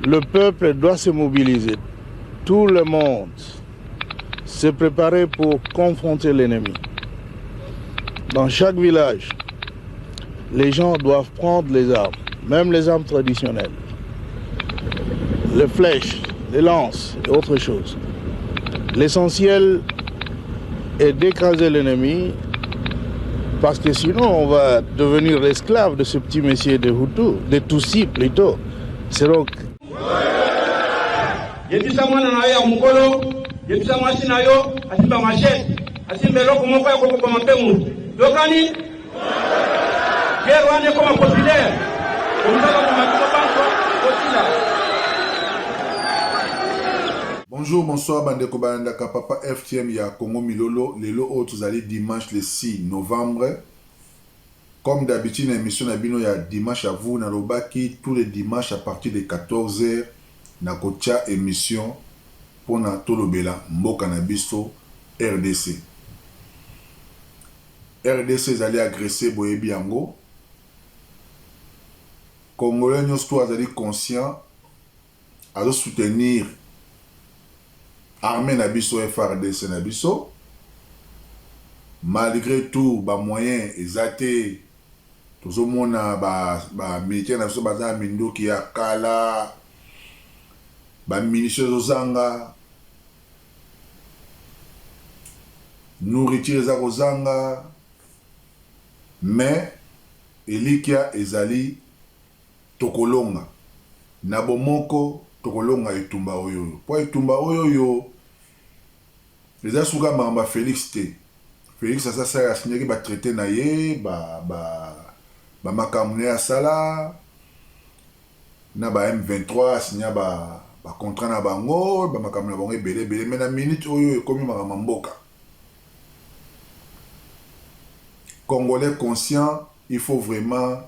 Le peuple doit se mobiliser. Tout le monde se préparer pour confronter l'ennemi. Dans chaque village, les gens doivent prendre les armes, même les armes traditionnelles, les flèches, les lances et autres choses. L'essentiel est d'écraser l'ennemi, parce que sinon on va devenir l'esclave de ce petit messier de Hutu, de Tutsi plutôt. C'est donc... Bonjour, bonsoir, Bandeko Bandaka, Papa FTM ya Congo Milolo. Lelo autres allez dimanche le 6 novembre. Comme d'habitude, l'émission Nabino ya dimanche à vous, Narobaki, tous les dimanches à partir de 14h. Nakotia émission pour na Tolobela, Mboka Nabiso, RDC. RDC allez agresser Boyebi Yango. Congolais, nous tous allez conscients à soutenir armée Nabiso FRDC Nabiso. Malgré tout, ba moyen exaté, tout le monde a militaire Nabiso baza mindo qui a kala, ba ministre Zanga, nourriture za Zanga, mais elikia ezali tokolonga na bomoko tokolonga etumba oyo po etumba oyo les asuka mamba Félix te Félix asa sa signé ba traité na ye ba makamune ya sala na ba M23 signé ba contrat na bango ba makamune na bango ebele mais na minute oyo ekomi makama mboka. Congolais conscient, il faut vraiment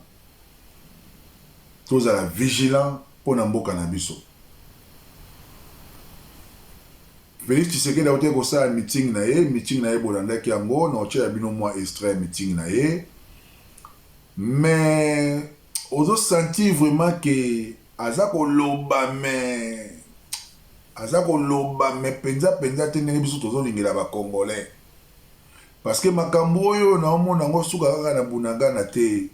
tous à la vigilance pour Namboka Nabiso. Félix Tshisekedi a été comme ça meeting nae bolanda ki yango na oche abino moi extrait meeting nae. Mais ozo senti vraiment que azako loba mais penza te ndenge biso tozo lingela ba Congolais. Parce que makambo oyo na omona ngo suka kaka na bunanga na te.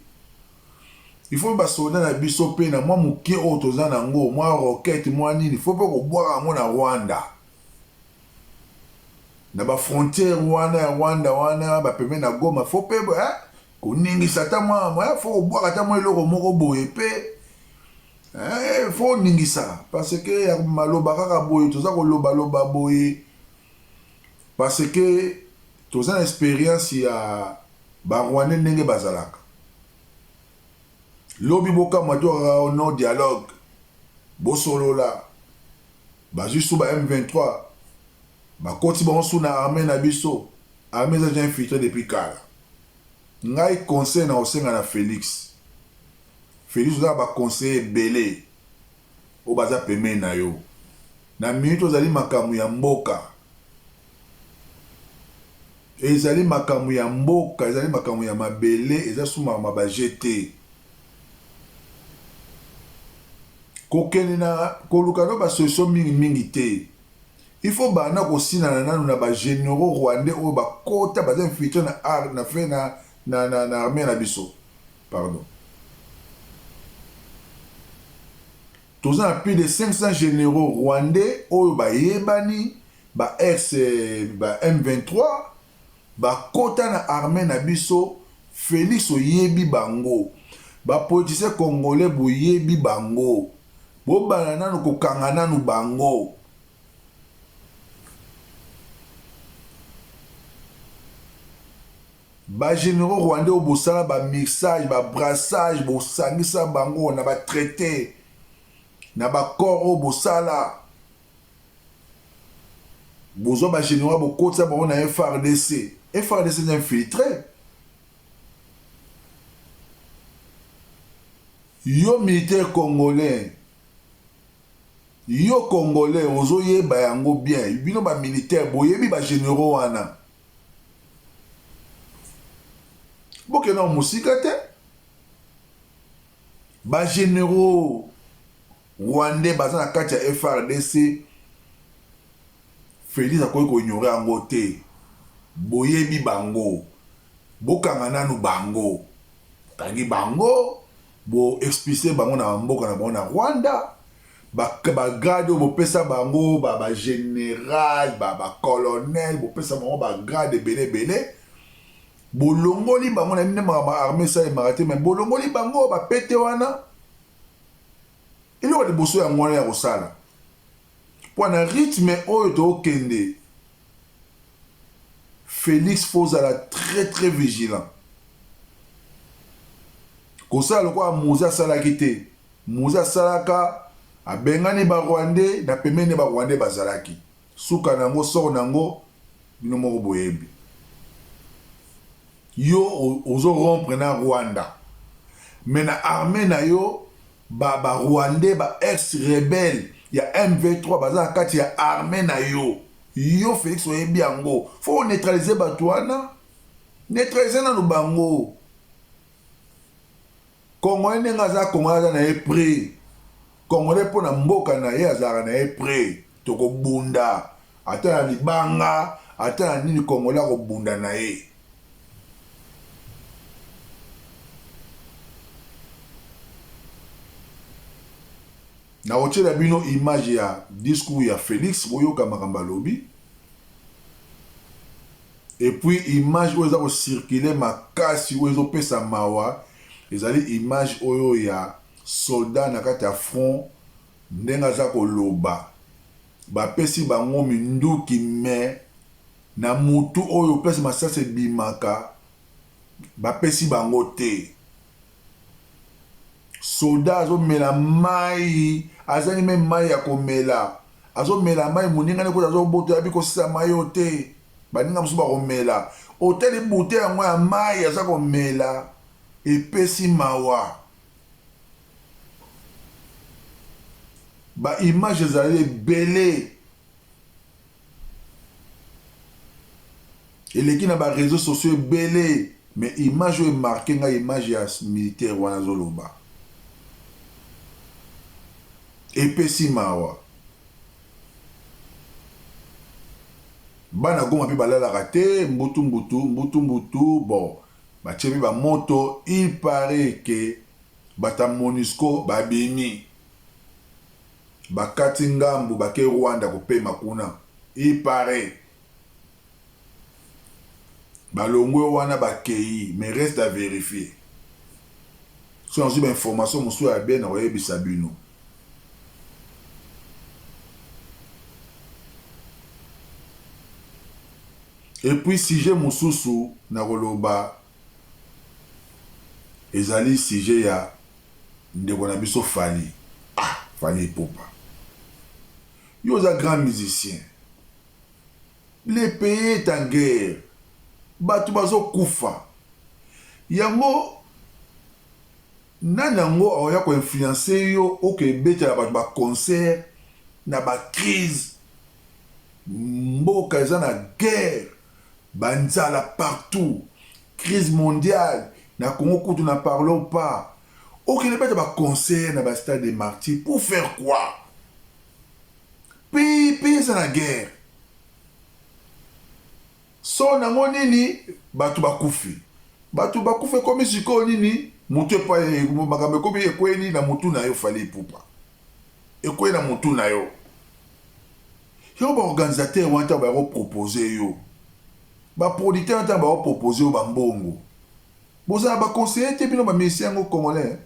Il faut ba soda na biso pe na mwa mukie oyo toza nango mwa roquette mwa nini faut pas ko boire ngo na Rwanda. Na ba frontière Rwanda ba peme na Goma faut pe ko ningisa ta mwa faut boire ta mwa eloko moko boye pe. Faut ningisa parce que ya maloba kaka boye toza ko loba boye parce que tous en expérience ya Barwane ndenge bazalaka. Lobi boka mato no dialogue. Bosolola. Bajusu ba M23. Ba koti ba sou na armée na biso. Armée za infiltré depuis kala. Ngai conseil na osenga na Félix. Félix za ba conseil belé. O baza peme na yo. Na minute ozali makamu ya mboka. Ezali makamu ya mboka, ezali makamu ya mabele, ezali suma mabajete. Kokene na koluka no ba solution mingi te. Il faut bana ko sina nanu na ba généraux rwandais o ba kota ba infiltré na na armée na biso. Pardon. Tous en plus de 500 généraux rwandais o ba yebani ba ba M23 ba kota na armée na biso. Félix oyebi bango ba politicien congolais boyebi bango bo bana nanu kokanga nanu bango. Ba généraux rwandais au bosala ba mixage ba brassage bo sangisa bango na ba traité na ba corps au bosala bozo ba généraux bo kota ba na FRDC est infiltré. Yo militaire congolais, yo congolais, ozo yeba yango bien. Bino ba militaire, boyebi ba généraux wana. Boke na musika te. Ba généraux Rwandais baza na kati ya FRDC Félix akoki ko ignorer yango te. Boyebi bango. Bokanga nanu bango. Kangi bango. Bo expulser bango na mboka na bango na Rwanda. Ba grade bo pesa bango ba général ba colonel bo pesa bango ba grade belé. Bolongoli bango na mine ma armée ça marate mais bolongoli bango ba pété wana. Il y a des bosso ya ngwana ya kosala. Pour un rythme oyo to kende. Félix Fozala très très vigilant. Kosala quoi Moussa salaki te. Moussa salaka abengani ba Rwandais na pemene ba Rwandais bazalaki. Suka nango soko nango bino moko boyebi. Yo ozo rompre na Rwanda. Mais na armée na yo ba Rwandais ba ex-rebelle ya MV3 baza kati ya armée na yo. Yo Félix oyebi yango. Faut neutraliser batouana. Neutraliser na bango. Congolais nengaza Congolais na epre. Congolais po na mboka na ye azara na epre. Toko bunda. Ata na libanga, ata na nini Congolais ko bunda na ye. Na otela bino image ya discours ya Félix boyoka makamba lobi. Et puis image oyo eza ko circuler makasi oyo ezopesa mawa ezali image oyo ya soldat na kati ya front ndenga za ko loba bapesi bango minduki me na mutu oyo pesi masase bimaka bapesi bango te. Soldat azomela mai azali me mai ya komela azomela mai moninga ne ko azoboto abi ko sisa mai ote baninga musu ba komela oteli bute yango ya mai aza komela epesi mawa ba image ezali ebele eleki na ba réseaux sociaux ebele mais image oyo emarke nga image ya militaire wana azoloba epesi mawa bana goma pe balalaka te mbutu bon batie pe bamoto il paraît que bata MONUSCO babimi bakati ngambu bake Rwanda kopema kuna il paraît balongwe wana bakei mais reste à vérifier so on a information mosu ya bien na oyebisa bino. Et puis sujet mosusu na koloba ezali sujet ya ndeko na biso Fally. Fally Ipupa. Yo za grand musicien. Le pays est en guerre. Batu bazo kufa. Yango nanango oya ko influencer yo oke beta ba ba concert na ba crise. Mboka eza na guerre. Banzala partout, crise mondiale, na Congo kutu na parlons pas. Ok, ne pas de concert na ba stade des martyrs pour faire quoi? Pays c'est la guerre. So na nini batu bakufi. Batu bakufi comme siko nini mutu pa makambe comme ekweni na mutu na yo Fally Ipupa. Ekweni na mutu na yo. Yo ba organisateur wanta ba proposer yo. Ba producteur ta ba proposer au bambongo. Boza ba conseiller te bino ba musicien ngo congolais.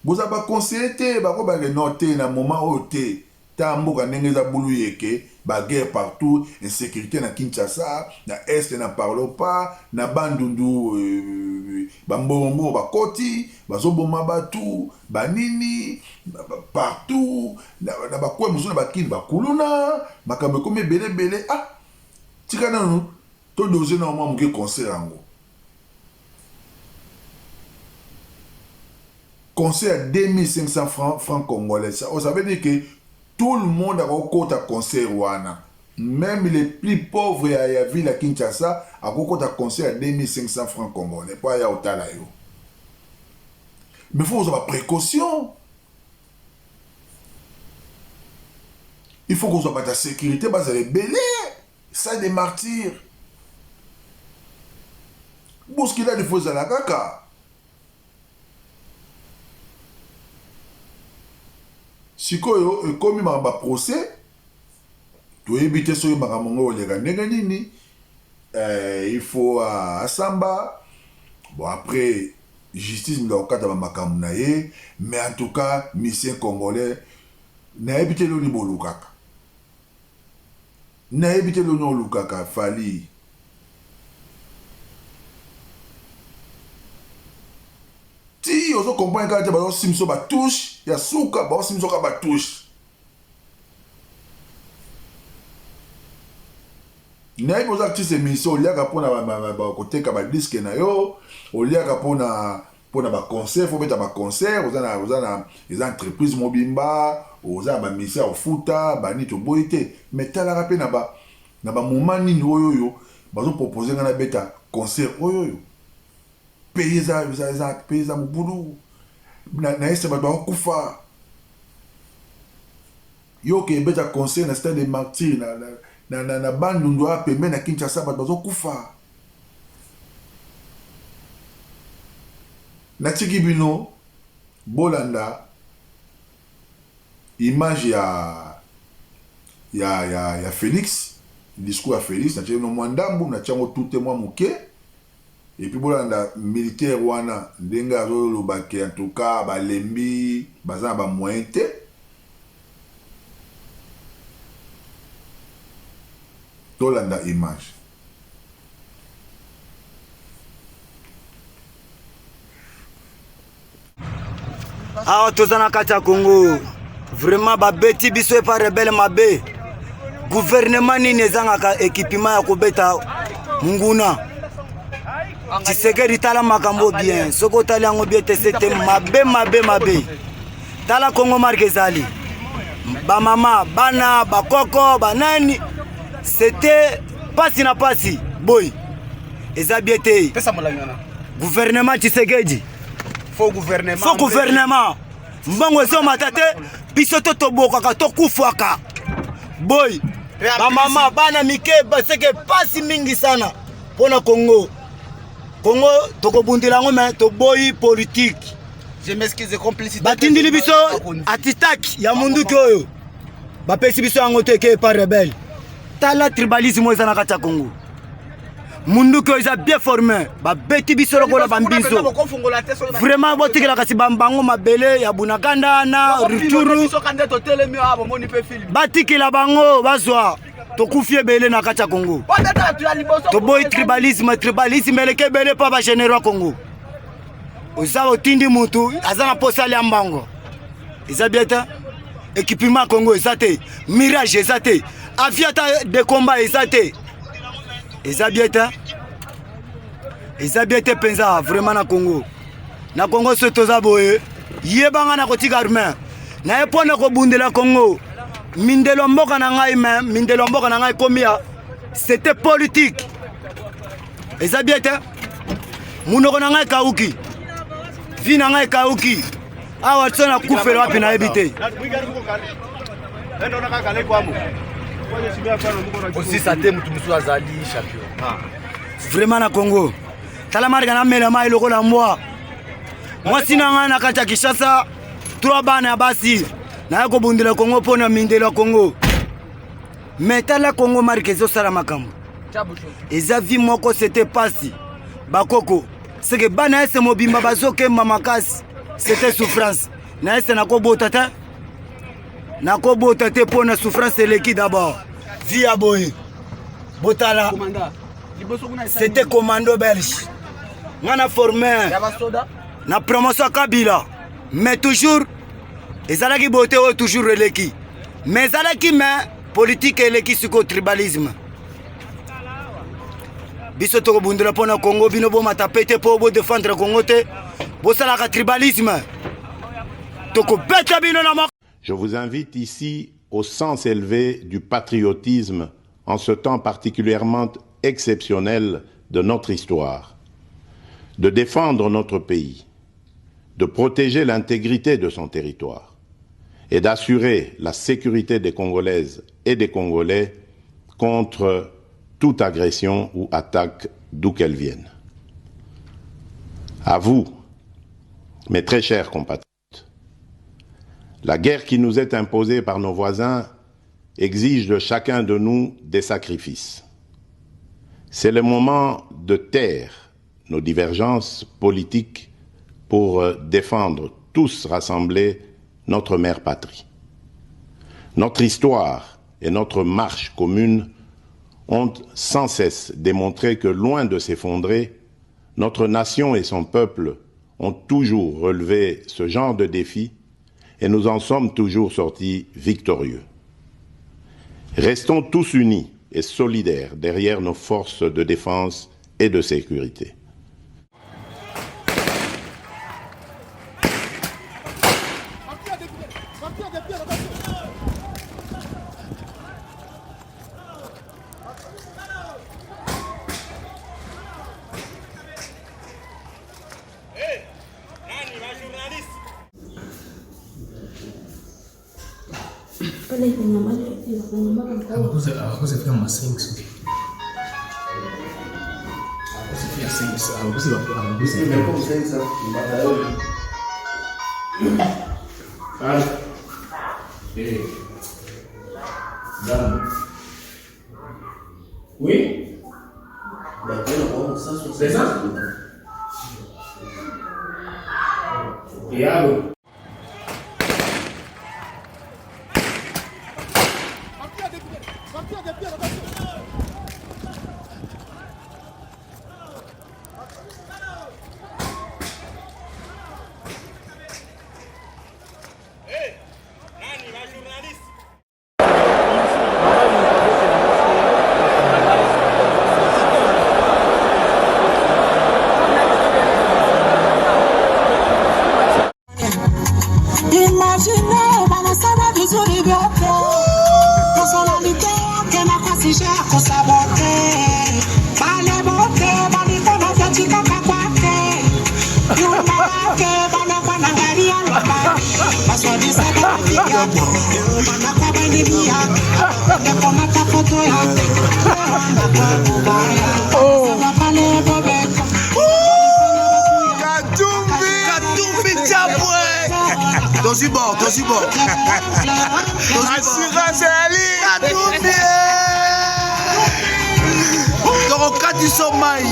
Boza ba conseiller te ba ko ba noter na moment o te ta mboka ndenge za bulu yeke ba guerre partout, insécurité na Kinshasa, na est na parlons pas, na bandundu bambongo ba koti, bazoboma batu, banini partout, na ba kwa muzuna ba kin ba kuluna, makambe comme belé tika nanu to doser na mwa muke concert yango concert à 2500 francs congolais ça veut dire que tout le monde a kokota concert wana même les plus pauvres ya ville à Kinshasa a kokota concert à 2500 francs congolais pas ya otala yo mais faut avoir précaution Il faut qu'on soit pas ta sécurité, bah ça les belé. Ça des martyrs. Bon, ce qu'il a, il faut ça la caca. Si koyo, comme il m'a un procès, tu éviter ce maramongo les gars, il faut à Samba. Bon, après, justice nous a cadre makamunaye, mais en tout cas, mission congolais, n'a évité le niveau Lukaka. N'a évité le nom Lukaka, Fali. Si on comprend que tu as simso ba touche, il y a souka, ba simso ka ba touche. Na ipo za artiste émission il y a ka pona ba côté ka ba disque na yo, il y a ka pona ba concert, faut mettre ba concert, aux entreprises mobimba, aux ba mission au futa, ba ni to boité, mais tala rapé na ba moment ni oyo ba zo proposer na beta concert oyo. Payer ça mon boulot. Na ese ba kufa. Yo ke beta conseil na stade de martyr na bande ndo ape mais na Kinshasa ba kufa. Na tikibino Bolanda image ya Félix, discours à Félix na tino mwandambu na chango tout moi muke. Et puis bolanda militaire wana ndenga zo bake en tout cas ba lembi baza ba mointe tolanda image awa tozana kati ya Congo vraiment babeti biso epa rebelle mabe gouvernement nini ezangaka équipement ya kobeta munguna Tshisekedi tala makambo bien soko tali yango bien te c'était mabe tala Congo marque ezali ba mama bana bakoko banani c'était pasi na pasi boy eza bien te gouvernement Tshisekedi faux gouvernement mbongo ezo matate biso tobokaka tokufwaka boy ba mama bana mike baseke pasi mingi sana pona Congo tokobundela ngo mais toboyi politique. Je m'excuse complicité. Batindili biso atitaki ya munduki oyo. Bapesi biso yango teke par rebelle. Tala tribalisme eza na kati ya Congo. Munduki oyo eza bien formé. Babeti biso lokola bambiso. Vraiment botikela kasi bambango mabele ya Bunaganda na Rutshuru. Batikela bango bazwa. Tokufie bele na kati ya Congo. Toboyi tribalisme eleke bele pa ba généraux Congo. Oza otindi mutu azana posali ya mbango. Eza bieta équipement Congo ezate, Mirage ezate, aviata de combat ezate. Eza bieta penza vraiment na Congo. Na Congo se toza boye, yebanga na kotika armée. Na epona ko bundela Congo. Mindelo mboka na ngai komia c'était politique. Eza bien te munoko na ngai kauki vi na ngai kauki awa tsona kufela wapi na ebite aussi ça te mutu musu azali champion vraiment na Congo tala marga na mela mai lokola mwa mwasi na ngai na kati ya Kinshasa 3 bana ya basi na ko bundela Congo pona mindelo Congo metala Congo marque zo sala makambo eza vi moko c'était pasi bakoko c'est que bana ese mobimba bazoke mamakasi c'était souffrance na ese na ko bota te pona souffrance eleki d'abord via boy botala c'était commando belge ngana formé na promotion Kabila mais toujours ezalaki bote o toujours eleki mais ezalaki mais politique eleki siko tribalisme biso toko bundela pona Congo bino bo matapete po bo défendre Congo te bo salaka tribalisme toko beta bino na. Je vous invite ici au sens élevé du patriotisme en ce temps particulièrement exceptionnel de notre histoire, de défendre notre pays, de protéger l'intégrité de son territoire et d'assurer la sécurité des Congolaises et des Congolais contre toute agression ou attaque d'où qu'elle vienne. À vous, mes très chers compatriotes, la guerre qui nous est imposée par nos voisins exige de chacun de nous des sacrifices. C'est le moment de taire nos divergences politiques pour défendre tous rassemblés notre mère patrie. Notre histoire et notre marche commune ont sans cesse démontré que loin de s'effondrer, notre nation et son peuple ont toujours relevé ce genre de défis et nous en sommes toujours sortis victorieux. Restons tous unis et solidaires derrière nos forces de défense et de sécurité. Hakuzifika masengi oui, c'est ça. Et alors Assurance Ali Katumbi Toroka du sommeil.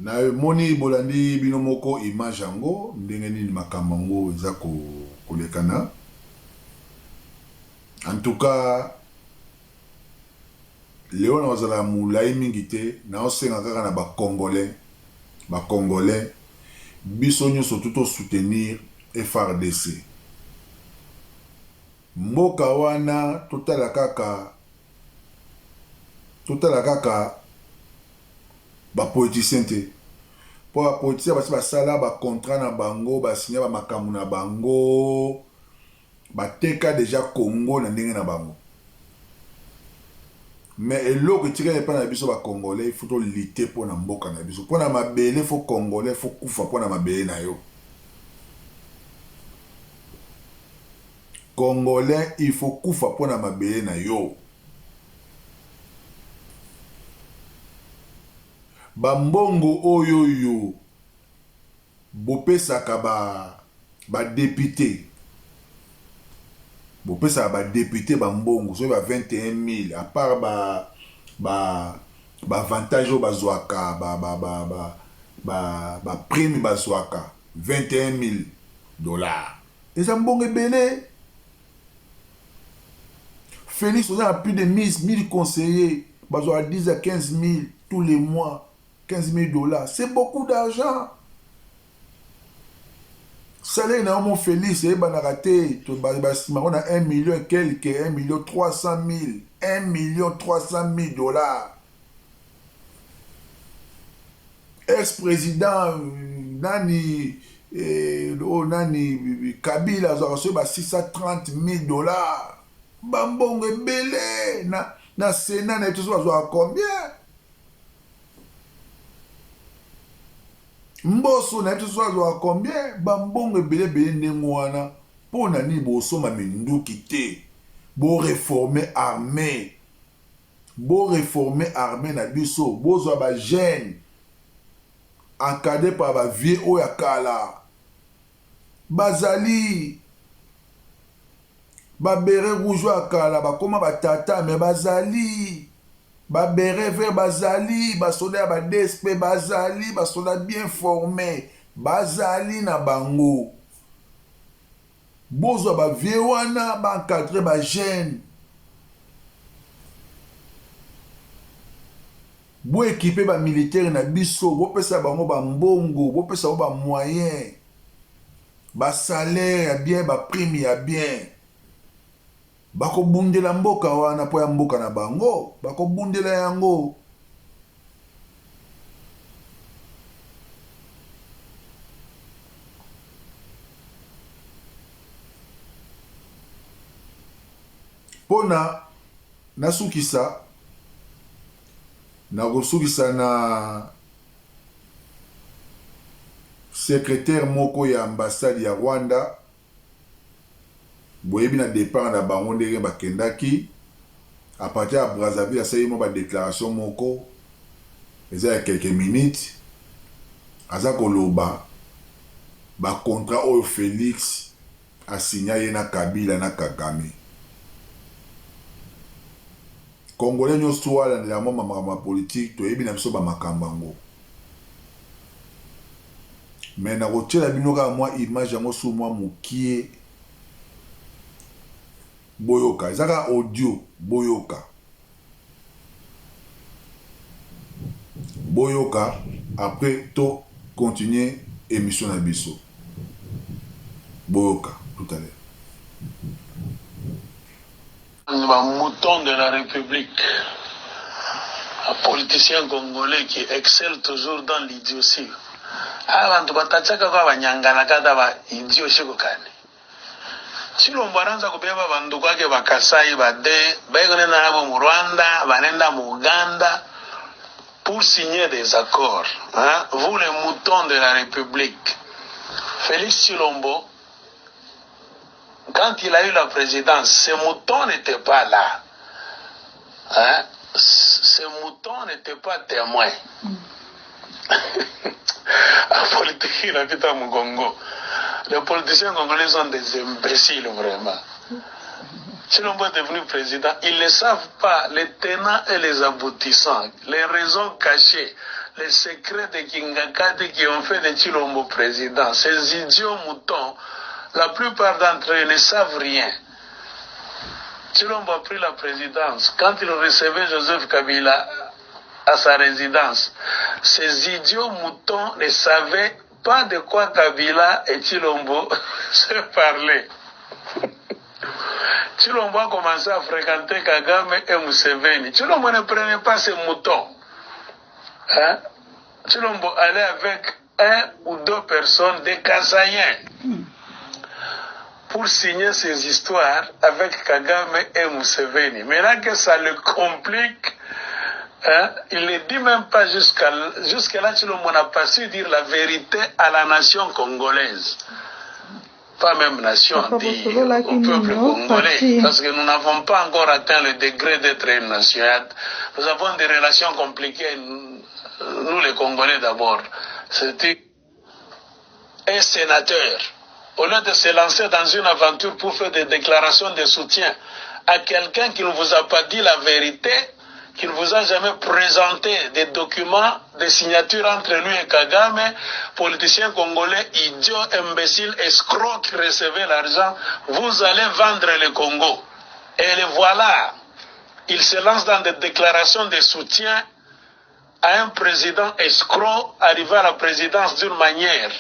Na moni bolandi binomoko image yango ndenge nini makambo yango eza kolekana. En tout cas Léon Ozala Moulay Mingite, na osenga kaka na ba Congolais, bisonyo surtout soutenir FRDC. Mboka wana totala kaka ba politicien te. Po ba politicien basi basala ba contrat na bango, ba signer ba makamu na bango, ba teka déjà Congo na ndenge na bango. Mais eloko tiré pas na biso ba Congolais, il faut lutter pour na mboka na biso. Pour na mabele faut Congolais, faut kufa pour na mabele na yo. Congolais, il faut kufa pour na mabele na yo. Ba mbongo oyo yo bopesaka ba député. Bon, ça va député Bambongo, ça va 21 000, à part avantage au bazouaka, prime bazouaka, 21 000 $. Et ça m'bonge belé. Félix, on a plus de 1000 conseillers, bazouaka 10 à 15 000 tous les mois, 15 000 $. C'est beaucoup d'argent. Salaire na mon Félix et banarate to basima on a 1 million quelque 1 million 300 000 $. Ex-président nani Kabila a reçu 630 000 $. Bambonge belé na Sénat na tout ça combien? Mboso na biso azwa combien ba mbongo ebele ndengwana pona ni bosoma minduki te. Bo réformer armée. Bo réformer armée na biso, bozwa ba jeune encadré par ba vieux oya kala. Bazali ba beret rouge oya kala ba koma ba tata mais bazali ba beret vert bazali ba soldat ba DSP bazali ba soldat bien formés bazali na bango. Bozwa ba vieux wana ba encadré ba jeune. Bo équipé ba militaire na biso, bo pesa bango ba mbongo, bo pesa ba moyen, ba salaire ya bien, ba prime ya bien. Bako bundela mboka wana po ya mboka na bango, bako bundela yango. Pona nasukisa nakosukisa na secrétaire moko ya ambassade ya Rwanda boyebi na départ na bango ndenge bakendaki à partir ya Brazzaville asali mo ba déclaration moko eza ya quelques minutes aza koloba ba contrat oyo Félix asigna ye na Kabila na Kagame. Congolais nyonso walandela mwa makambo ya politique toyebi na biso bamakambo yango. Mais nakotiela bino kaka mwa image yango so mwa mokie boyoka eza kaka audio boyoka après to continuer émission na biso boyoka tout à l'heure. Un mouton de la République, un politicien congolais qui excelle toujours dans l'idiotie. Abantu batachaka kwa banyangana kata ba idio shiko kani. Chilombo anaanza kubeba bandu kwake bakasai bade, baigone na abo mu Rwanda, banenda mu Uganda pour signer des accords. Hein? Vous les moutons de la République. Félix Chilombo, quand il a eu la présidence, ces moutons n'étaient pas là. Hein? Ces moutons n'étaient pas témoins. La politique, il habite à Mugongo. Les politiciens congolais sont des imbéciles, vraiment. Chilombo est devenu président. Ils ne savent pas les tenants et les aboutissants, les raisons cachées, les secrets de Kingakate qui ont fait de Chilombo président. Ces idiots moutons, la plupart d'entre eux ne savent rien. Chilombo a pris la présidence. Quand il recevait Joseph Kabila à sa résidence, ces idiots moutons ne savaient pas de quoi Kabila et Chilombo se parlaient. Chilombo a commencé à fréquenter Kagame et Museveni. Chilombo ne prenait pas ces moutons. Hein? Chilombo allait avec un ou deux personnes, des Kasaïens, pour signer ces histoires avec Kagame et Museveni. Maintenant que ça le complique, hein, il ne dit même pas jusqu'à là, Chilombo n'a pas su dire la vérité à la nation congolaise. Pas même nation, dit au peuple congolais, parce que nous n'avons pas encore atteint le degré d'être une nation. Nous avons des relations compliquées, nous les Congolais d'abord. C'était un sénateur. Au lieu de se lancer dans une aventure pour faire des déclarations de soutien à quelqu'un qui ne vous a pas dit la vérité, qui ne vous a jamais présenté des documents de signature entre lui et Kagame, politicien congolais, idiot, imbécile, escroc qui recevait l'argent, vous allez vendre le Congo. Et le voilà. Il se lance dans des déclarations de soutien à un président escroc arrivé à la présidence d'une manière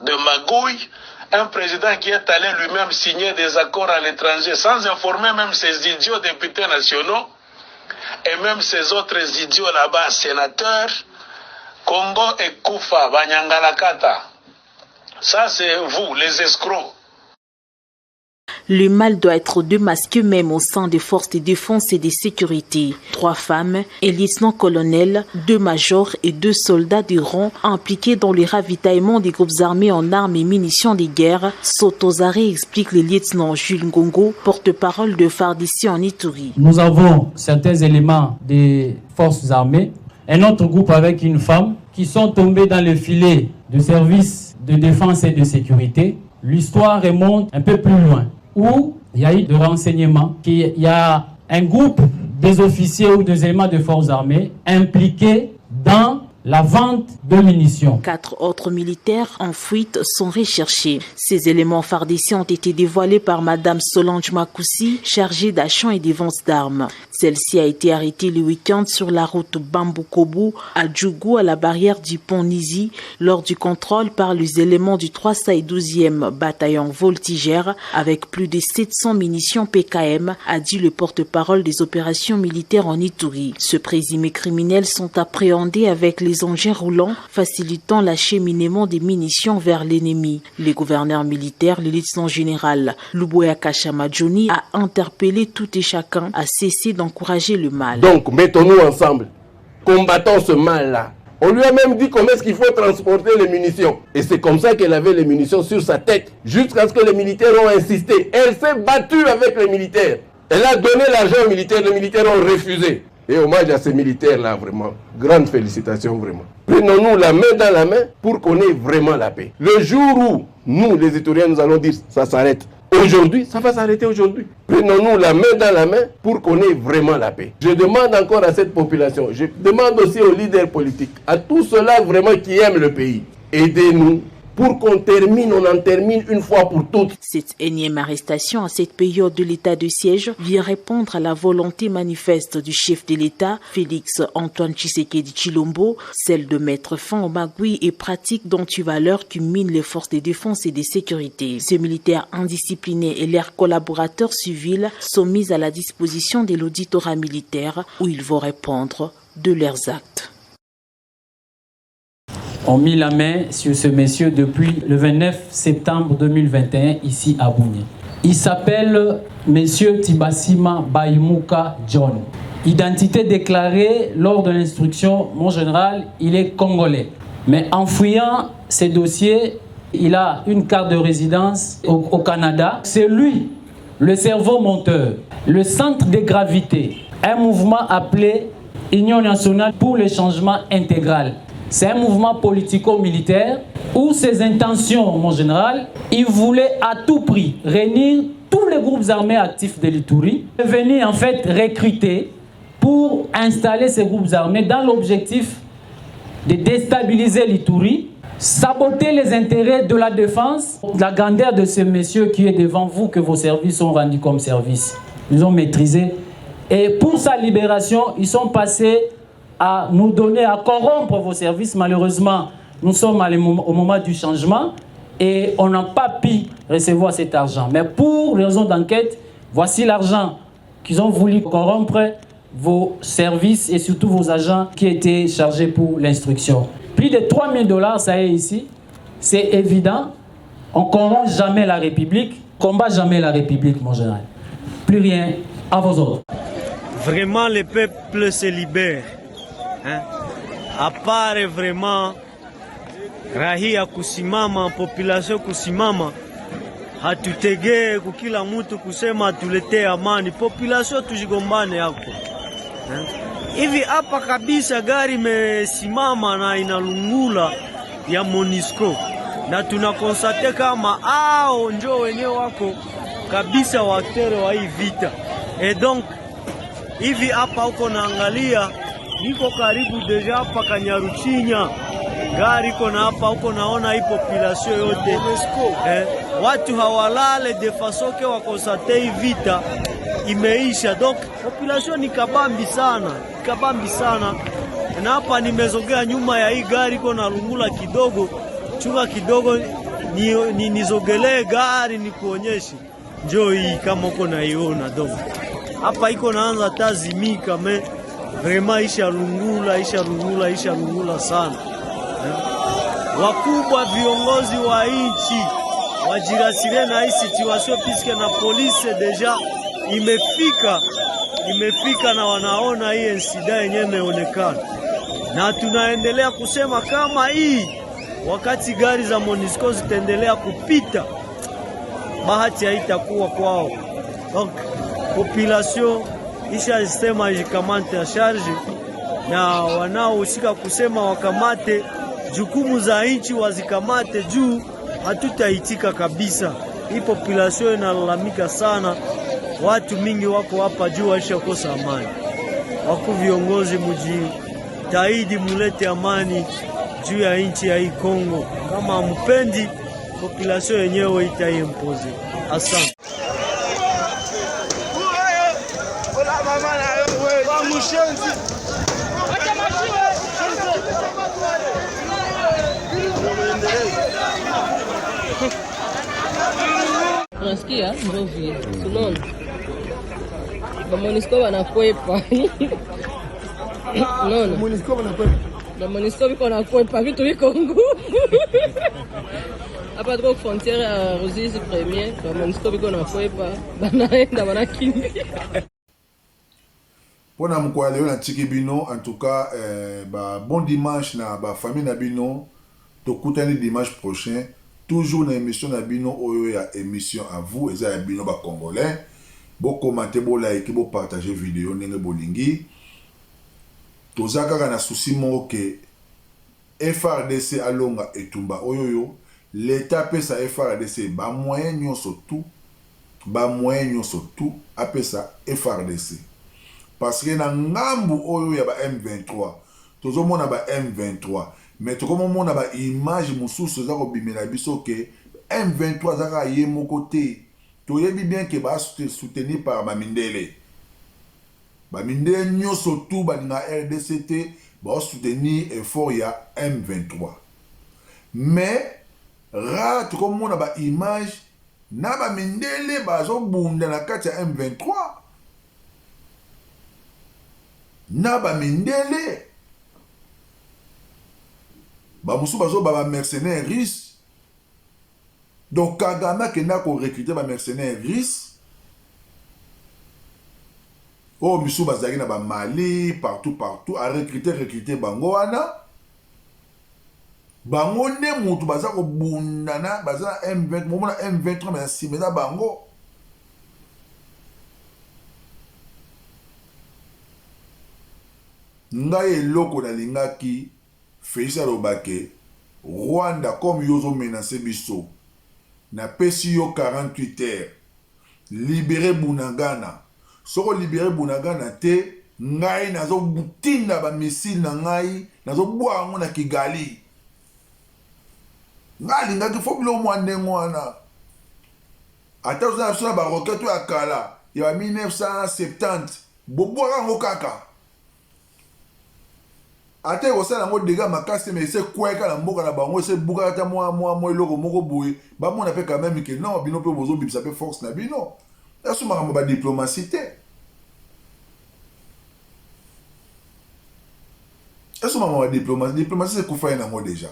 de magouille, un président qui est allé lui-même signer des accords à l'étranger sans informer même ses idiots députés nationaux et même ces autres idiots là-bas, sénateurs. Congo et Koufa, Banyangalakata. Ça c'est vous, les escrocs. Le mal doit être démasqué même au sein des forces de défense et de sécurité. 3 femmes, un lieutenant-colonel, 2 majors et 2 soldats de rang impliqués dans le ravitaillement des groupes armés en armes et munitions de guerre, sautent aux arrêts, explique le lieutenant Jules Ngongo, porte-parole de FARDC en Ituri. Nous avons certains éléments des forces armées, un autre groupe avec une femme qui sont tombés dans le filet de services de défense et de sécurité. L'histoire remonte un peu plus loin, où il y a eu des renseignements qu'il y a un groupe des officiers ou des éléments de forces armées impliqués dans la vente de munitions. 4 autres militaires en fuite sont recherchés. Ces éléments FARDC ont été dévoilés par Madame Solange Makoussi, chargée d'achat et des ventes d'armes. Celle-ci a été arrêtée le week-end sur la route Bambou-Kobu à Djougou, à la barrière du pont Nizi, lors du contrôle par les éléments du 312e bataillon voltigère avec plus de 700 munitions PKM, a dit le porte-parole des opérations militaires en Ituri. Ce présumé criminels sont appréhendés avec les engins roulants, facilitant l'acheminement des munitions vers l'ennemi. Le gouverneur militaire, le lieutenant général Luboya Kashamadjoni, a interpellé tout et chacun à cesser d'encourager le mal. Donc, mettons-nous ensemble, combattons ce mal-là. On lui a même dit comment est-ce qu'il faut transporter les munitions. Et c'est comme ça qu'elle avait les munitions sur sa tête, jusqu'à ce que les militaires ont insisté. Elle s'est battue avec les militaires. Elle a donné l'argent aux militaires, les militaires ont refusé. Et hommage à ces militaires-là, vraiment. Grande félicitations, vraiment. Prenons-nous la main dans la main pour qu'on ait vraiment la paix. Le jour où nous, les Ituriens, nous allons dire ça s'arrête aujourd'hui, ça va s'arrêter aujourd'hui. Prenons-nous la main dans la main pour qu'on ait vraiment la paix. Je demande encore à cette population, je demande aussi aux leaders politiques, à tous ceux-là vraiment qui aiment le pays, aidez-nous. Pour qu'on termine, on en termine une fois pour toutes. Cette énième arrestation à cette période de l'état de siège vient répondre à la volonté manifeste du chef de l'État, Félix Antoine Tshisekedi Tshilombo, celle de mettre fin aux magouilles et pratiques d'antivaleurs qui minent les forces de défense et de sécurité. Ces militaires indisciplinés et leurs collaborateurs civils sont mis à la disposition de l'auditorat militaire où ils vont répondre de leurs actes. On mis la main sur ce monsieur depuis le 29 septembre 2021 ici à Bougné. Il s'appelle monsieur Tibasima Baimuka John. Identité déclarée lors de l'instruction, mon général, il est congolais. Mais en fouillant ses dossiers, il a une carte de résidence au Canada. C'est lui, le cerveau monteur, le centre de gravité, un mouvement appelé Union nationale pour le changement intégral. C'est un mouvement politico-militaire où ses intentions, mon général, il voulait à tout prix réunir tous les groupes armés actifs de l'Ituri, venir en fait recruter pour installer ces groupes armés dans l'objectif de déstabiliser l'Ituri, saboter les intérêts de la défense, la grandeur de ce monsieur qui est devant vous, que vos services ont rendu comme service. Ils ont maîtrisé. Et pour sa libération, ils sont passés à nous donner, à corrompre vos services. Malheureusement, nous sommes au moment du changement et on n'a pas pu recevoir cet argent. Mais pour raison d'enquête, voici l'argent qu'ils ont voulu corrompre vos services et surtout vos agents qui étaient chargés pour l'instruction. Plus de $3 000, ça y est ici. C'est évident. On ne corrompt jamais la République, combat jamais la République, mon général. Plus rien, à vos ordres. Vraiment, le peuple se libère. À part vraiment rahia kusimama, population kusimama, hatutegee kukila mtu kusema tuletee amani, population tujigombane yako. Hivi hapa kabisa gari imesimama na inalungula ya MONUSCO na tunakonstate kama hao ndio wenyewe wako kabisa watere wa hii vita. Et donc hivi hapa uko naangalia niko karibu deja hapa Kanyaruchinya, gari iko na hapa uko naona hii population yote watu hawalale de façon que wakonstate hii vita imeisha. Donc population ni kabambi sana, na hapa nimezogea nyuma ya hii gari iko na lungula kidogo, chunga kidogo nizogelee gari nikuonyeshe, njoo hii kama uko naiona. Donc hapa iko naanza tazimika me vraiment isha lungula sana. Wakubwa viongozi wa nchi wajirasire na hii situation puisque na polisi deja imefika na wanaona hii insida yenyewe imeonekana, na tunaendelea kusema kama hii wakati gari za MONUSCO zitaendelea kupita, bahati haitakuwa kwao. Donc population ishasema ijikamate ya charge, na wanaohusika kusema wakamate jukumu za nchi wazikamate, juu hatutaitika kabisa. Hii population inalalamika sana, watu mingi wako hapa juu waishakosa amani. Waku viongozi mujitahidi mulete amani juu ya nchi ya hii Kongo. Kama mpendi, population yenyewe itaimpose. Asante. Unasikia ndio vile. Unaona? Ba MONUSCO wanakwepa. Unaona? MONUSCO wanakwepa. Ba MONUSCO biko wanakwepa vitu viko ngumu. Hapa tuko frontière ya Ruzizi premier, ba MONUSCO biko wanakwepa, banaenda banakimbia. Pona mko leo na tiki bino, en tout cas ba bon dimanche na ba famille na bino. Tokutani dimanche prochain, toujours na émission na bino oyo ya émission à vous, eza ya bino ba congolais. Bo commenter, bo like, bo partager vidéo ndenge bolingi. Toza kaka na souci moko ke FRDC alonga etumba oyoyo, l'état pesa FRDC ba moyen nyonso tout apesa FRDC. Parce que na ngambu oyo ya ba M23, tozo mona ba M23, mais to comme mona ba image mususu za ko bimela biso ke M23 zaka ye moko te. To yebi bien que ba soutenu par ba mindele. Ba mindele nyonso tout ba na RDCT ba soutenir effort ya M23. Mais ra to comme mona ba image na ba mindele ba zo bunda na kati ya M23. Na ba mindele ba musu bazo ba mercenaires russes. Donc Kagame kena ko recruter ba mercenaires russes. Oh musu bazaki na ba Mali partout a recruter bango wana. Bango ne mutu baza ko bundana baza M20 momona M23 mais simena bango. Ngai eloko na lingaki Félix Alobake Rwanda comme yozo menacé biso na pesi yo 48 heures libérer Bunagana. Soko libérer Bunagana te ngai nazo butinda ba missile na ngai nazo bwango na Kigali. Ngai lingaki fobilo mwande ngwana. Ata uzana ba roquette ya kala ya 1970 bobo rango kaka. Ate osala ngo dega makasi mais c'est quoi ka na mboka na bango c'est buka ta moi eloko moko boye ba mona pe quand même que non bino pe bozo bibisa pe force na bino eso makambo ba diplomatie te eso makambo ba diplomatie c'est kufa na ngo déjà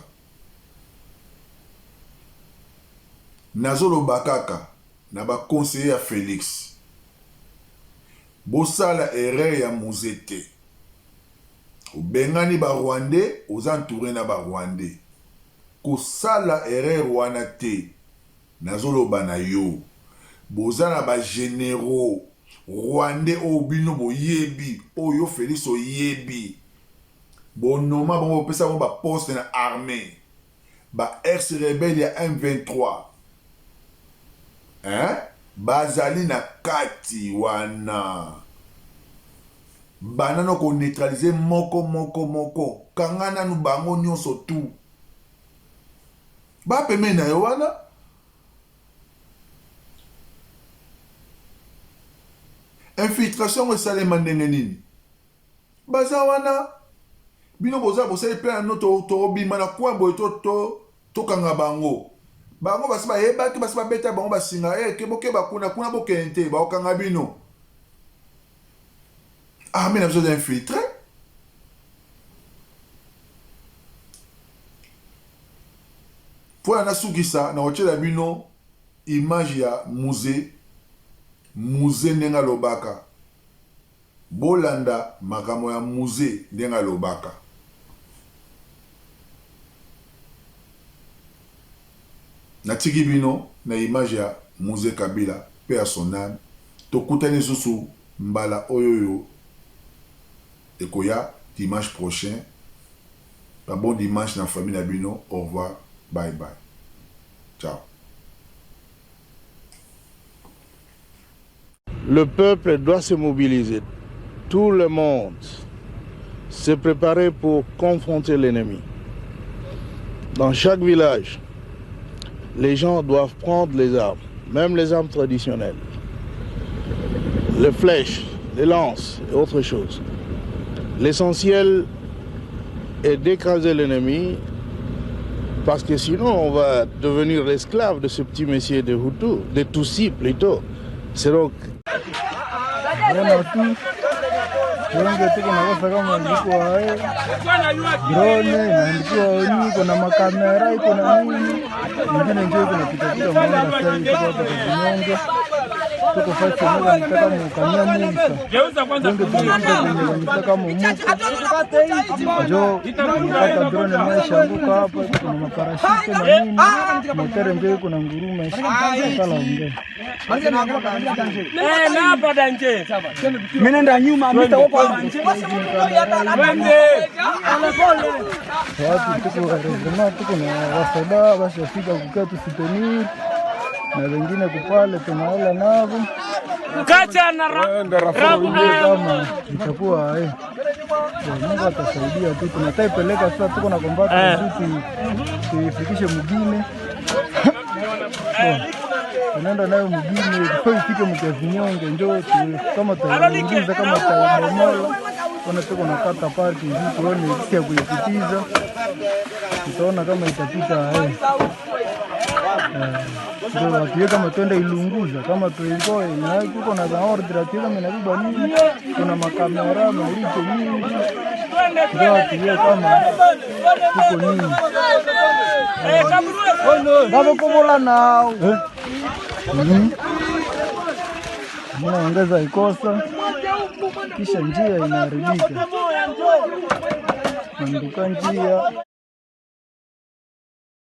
nazolo bakaka na ba conseiller ya Félix bosala erreur ya muzete. Bengani ba Rwandais, aux entourés na ba Rwandais. Kosala erreur wana te. Nazolo bana yo. Bozana ba généraux Rwandais o bino bo yebi, o yo Félix o yebi. Bonoma bon pesa bon ba poste na armée. Ba ex rebelle ya M23. Hein? Bazali na kati wana. Banano ko neutraliser moko kangana nu bango nyonso tout ba peme na yo wana infiltration esalema ndenge nini baza wana bino boza bosali plan no to bima na kwa boy to kanga bango basi bayebaki basi babeta bango basinga ke bokeba kuna bokente ba okanga bino. Ah, mais on a besoin d'infiltrer. Pour la Nasugisa, na hotel Abino, image ya musée ndenga lobaka. Bolanda makambo ya musée ndenga lobaka. Natiki bino na image ya musée Kabila paix à son âme. Tokutani susu mbala oyoyo ekoya dimanche prochain. Un bon dimanche dans la famille Nabino. Au revoir. Bye bye. Ciao. Le peuple doit se mobiliser. Tout le monde se préparer pour confronter l'ennemi. Dans chaque village, les gens doivent prendre les armes, même les armes traditionnelles. Les flèches, les lances et autres choses. L'essentiel est d'écraser l'ennemi, parce que sinon on va devenir l'esclave de ce petit messier de Hutu, de Tutsi plutôt. C'est donc... tuko fasi moja nitaka mukania muisa nitaka mumuka jo nitaka drone imeshaanguka hapa, kuna maparashute manini motere mbele, kuna nguruma kala unge na hapa danje mimi nenda nyuma mita huko danje wende watu tuko rezema, tuko na wasoda bashafika kukatu sitoni na wengine kupale tunaola navo kacha na rafu kama itakuwa Mungu atasaidia tu, tunataipeleka sasa, tuko na kombata sisi tuifikishe mugine tunaenda nayo mugine kwa ifike mkiazinyonge, njoo kama tunaingiza kama tutabomola, kuna tuko na kata party hivi tuone jinsi ya kuipitiza, tutaona kama itapita ndio watu kama twende Ilunguza, kama tuingoe na tuko na order ati kama inabeba nini, kuna makamera mauricho nyingi, ndio watu kama tuko nini baba kubola nao mnaongeza ikosa, kisha njia inaharibika, nanduka njia